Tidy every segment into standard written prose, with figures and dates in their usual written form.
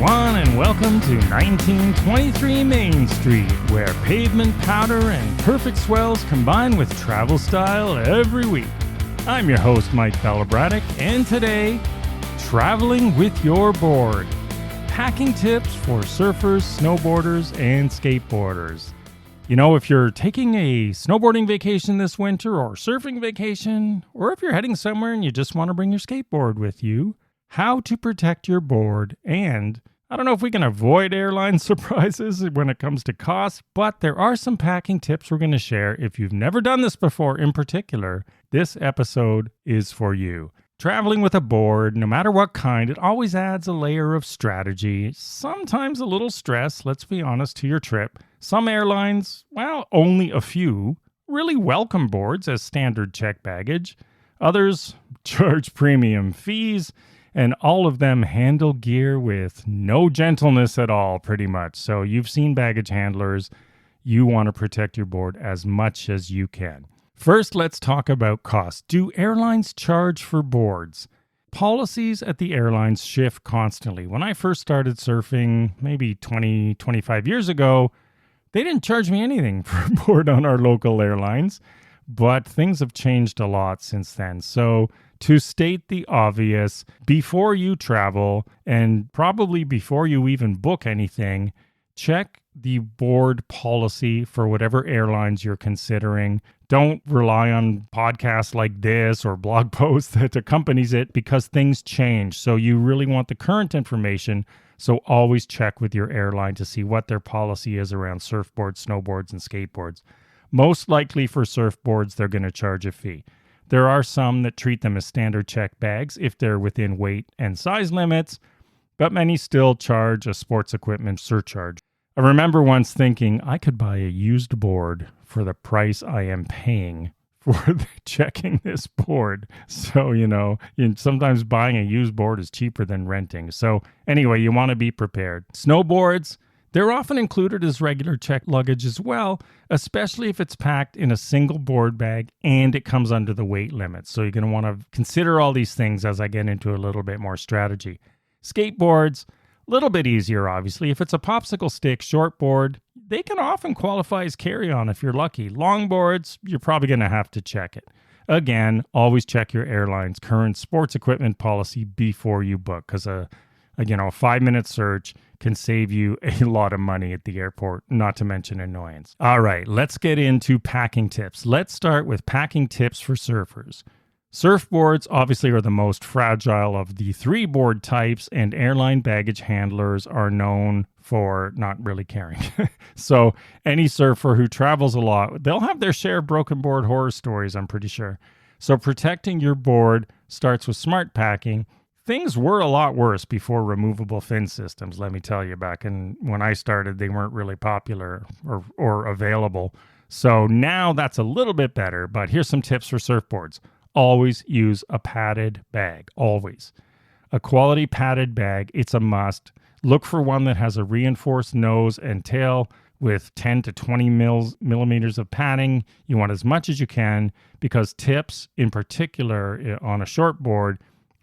everyone, and welcome to 1923 Main Street, where pavement powder and perfect swells combine with travel style every week. I'm your host, Mike Belobradic, and today, traveling with your board. Packing tips for surfers, snowboarders, and skateboarders. You know, if you're taking a snowboarding vacation this winter or surfing vacation, or if you're heading somewhere and you just want to bring your skateboard with you, how to protect your board, and I don't know if we can avoid airline surprises when it comes to cost, but there are some packing tips we're going to share. If you've never done this before in particular, this episode is for you. Traveling with a board, no matter what kind, it always adds a layer of strategy, sometimes a little stress, let's be honest, to your trip. Some airlines, well, only a few, really welcome boards as standard check baggage. Others charge premium fees, and all of them handle gear with no gentleness at all, pretty much. So you've seen baggage handlers. You want to protect your board as much as you can. First, let's talk about cost. Do airlines charge for boards? Policies at the airlines shift constantly. When I first started surfing, maybe 20, 25 years ago, they didn't charge me anything for a board on our local airlines, but things have changed a lot since then. So to state the obvious, before you travel, and probably before you even book anything, check the board policy for whatever airlines you're considering. Don't rely on podcasts like this or blog posts that accompanies it because things change. So you really want the current information. So always check with your airline to see what their policy is around surfboards, snowboards, and skateboards. Most likely for surfboards, they're going to charge a fee. There are some that treat them as standard check bags if they're within weight and size limits, but many still charge a sports equipment surcharge. I remember once thinking I could buy a used board for the price I am paying for checking this board. So, sometimes buying a used board is cheaper than renting. So anyway, you want to be prepared. Snowboards, they're often included as regular check luggage as well, especially if it's packed in a single board bag and it comes under the weight limit. So you're going to want to consider all these things as I get into a little bit more strategy. Skateboards, a little bit easier, obviously. If it's a popsicle stick shortboard, they can often qualify as carry-on if you're lucky. Longboards, you're probably going to have to check it. Again, always check your airline's current sports equipment policy before you book, because a 5-minute search can save you a lot of money at the airport, not to mention annoyance. All right, let's get into packing tips. Let's start with packing tips for surfers. Surfboards obviously are the most fragile of the three board types, and airline baggage handlers are known for not really caring. So any surfer who travels a lot, they'll have their share of broken board horror stories, I'm pretty sure. So protecting your board starts with smart packing. Things were a lot worse before removable fin systems, let me tell you. Back when I started, they weren't really popular or available. So now that's a little bit better, but here's some tips for surfboards. Always use a padded bag, always. A quality padded bag, it's a must. Look for one that has a reinforced nose and tail with 10 to 20 millimeters of padding. You want as much as you can because tips, in particular on a shortboard,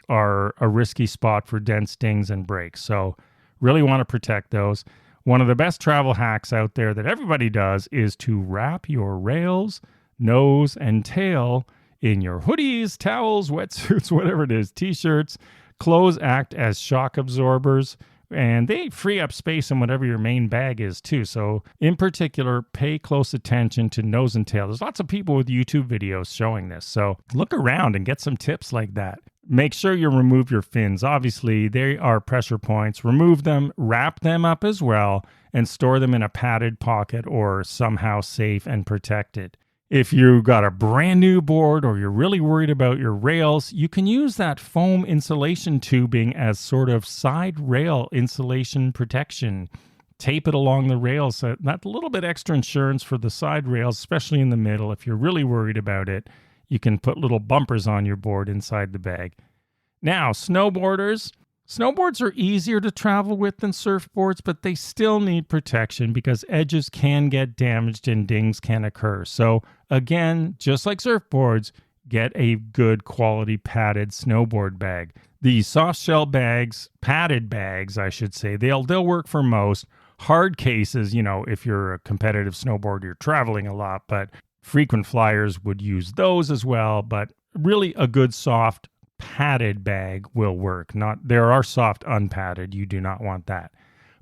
are a risky spot for dents, stings, and breaks. So really want to protect those. One of the best travel hacks out there that everybody does is to wrap your rails, nose, and tail in your hoodies, towels, wetsuits, whatever it is, t-shirts. Clothes act as shock absorbers, and they free up space in whatever your main bag is too. So in particular, pay close attention to nose and tail. There's lots of people with YouTube videos showing this. So look around and get some tips like that. Make sure you remove your fins. Obviously, they are pressure points. Remove them, wrap them up as well, and store them in a padded pocket or somehow safe and protected. If you got a brand new board or you're really worried about your rails, you can use that foam insulation tubing as sort of side rail insulation protection. Tape it along the rails. So that's a little bit extra insurance for the side rails, especially in the middle. If you're really worried about it, you can put little bumpers on your board inside the bag. Now, snowboarders. Snowboards are easier to travel with than surfboards, but they still need protection because edges can get damaged and dings can occur. So again, just like surfboards, get a good quality padded snowboard bag. The soft shell bags, padded bags, I should say, they'll work for most. Hard cases, if you're a competitive snowboarder, you're traveling a lot, but frequent flyers would use those as well. But really a good soft padded bag will work. There are soft unpadded. You do not want that.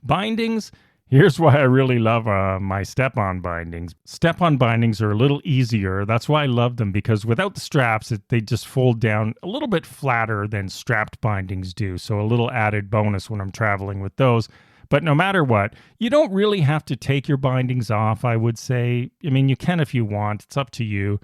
Bindings, here's why I really love my step-on bindings. Step-on bindings are a little easier. That's why I love them, because without the straps, they just fold down a little bit flatter than strapped bindings do. So a little added bonus when I'm traveling with those. But no matter what, you don't really have to take your bindings off, I would say. I mean, you can if you want. It's up to you.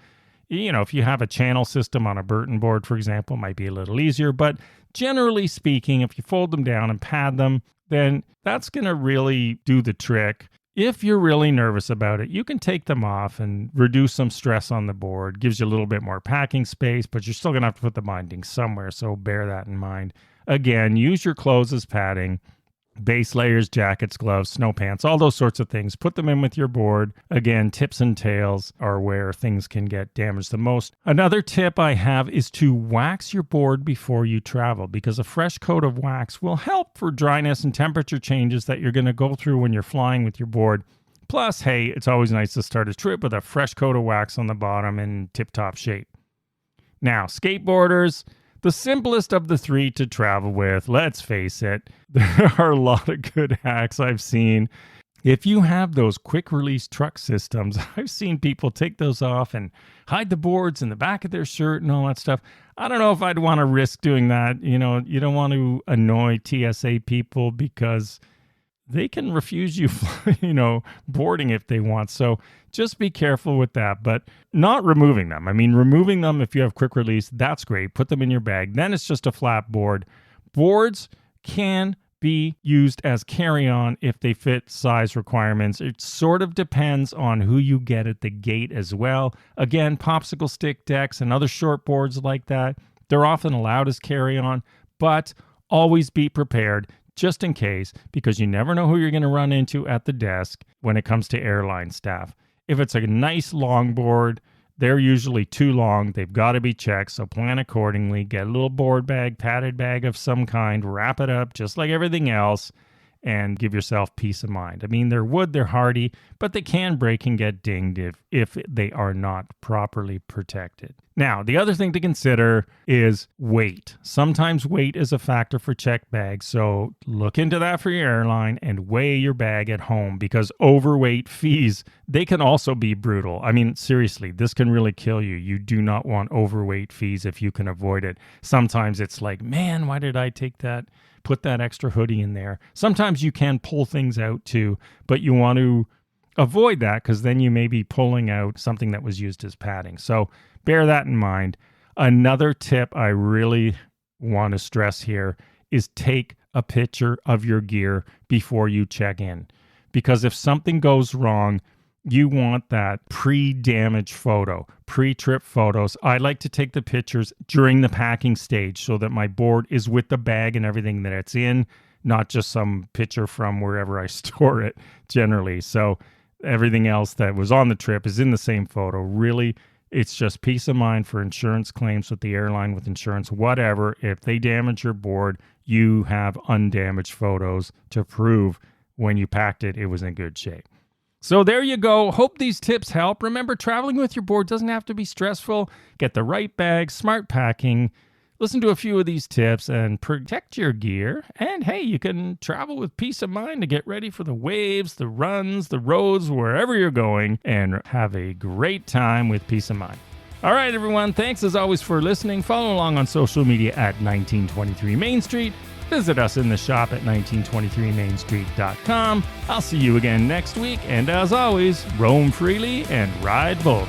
If you have a channel system on a Burton board, for example, it might be a little easier. But generally speaking, if you fold them down and pad them, then that's going to really do the trick. If you're really nervous about it, you can take them off and reduce some stress on the board. Gives you a little bit more packing space, but you're still going to have to put the bindings somewhere, so bear that in mind. Again, use your clothes as padding. Base layers, jackets, gloves, snow pants, all those sorts of things. Put them in with your board. Again, tips and tails are where things can get damaged the most. Another tip I have is to wax your board before you travel, because a fresh coat of wax will help for dryness and temperature changes that you're going to go through when you're flying with your board. Plus, hey, it's always nice to start a trip with a fresh coat of wax on the bottom in tip-top shape. Now, skateboarders, the simplest of the three to travel with, let's face it. There are a lot of good hacks I've seen. If you have those quick release truck systems, I've seen people take those off and hide the boards in the back of their shirt and all that stuff. I don't know if I'd want to risk doing that. You don't want to annoy TSA people because they can refuse you, boarding if they want. So just be careful with that, but not removing them. I mean, removing them if you have quick release, that's great. Put them in your bag. Then it's just a flat board. Boards can be used as carry-on if they fit size requirements. It sort of depends on who you get at the gate as well. Again, popsicle stick decks and other short boards like that, they're often allowed as carry-on, but always be prepared just in case, because you never know who you're going to run into at the desk when it comes to airline staff. If it's a nice long board, they're usually too long. They've got to be checked, so plan accordingly. Get a little board bag, padded bag of some kind, wrap it up just like everything else, and give yourself peace of mind. I mean, they're wood, they're hardy, but they can break and get dinged if they are not properly protected. Now, the other thing to consider is weight. Sometimes weight is a factor for checked bags, so look into that for your airline and weigh your bag at home, because overweight fees, they can also be brutal. I mean, seriously, this can really kill you. You do not want overweight fees if you can avoid it. Sometimes it's like, man, why did I put that extra hoodie in there? Sometimes you can pull things out too, but you want to avoid that because then you may be pulling out something that was used as padding. So bear that in mind. Another tip I really want to stress here is take a picture of your gear before you check in, because if something goes wrong, you want that pre-damage photo, pre-trip photos. I like to take the pictures during the packing stage so that my board is with the bag and everything that it's in, not just some picture from wherever I store it generally. So everything else that was on the trip is in the same photo. Really, it's just peace of mind for insurance claims with the airline, with insurance, whatever. If they damage your board, you have undamaged photos to prove when you packed it, it was in good shape. So there you go. Hope these tips help. Remember, traveling with your board doesn't have to be stressful. Get the right bag, smart packing. Listen to a few of these tips and protect your gear. And hey, you can travel with peace of mind to get ready for the waves, the runs, the roads, wherever you're going, and have a great time with peace of mind. All right, everyone. Thanks as always for listening. Follow along on social media at 1923 Main Street. Visit us in the shop at 1923mainstreet.com. I'll see you again next week, and as always, roam freely and ride bold.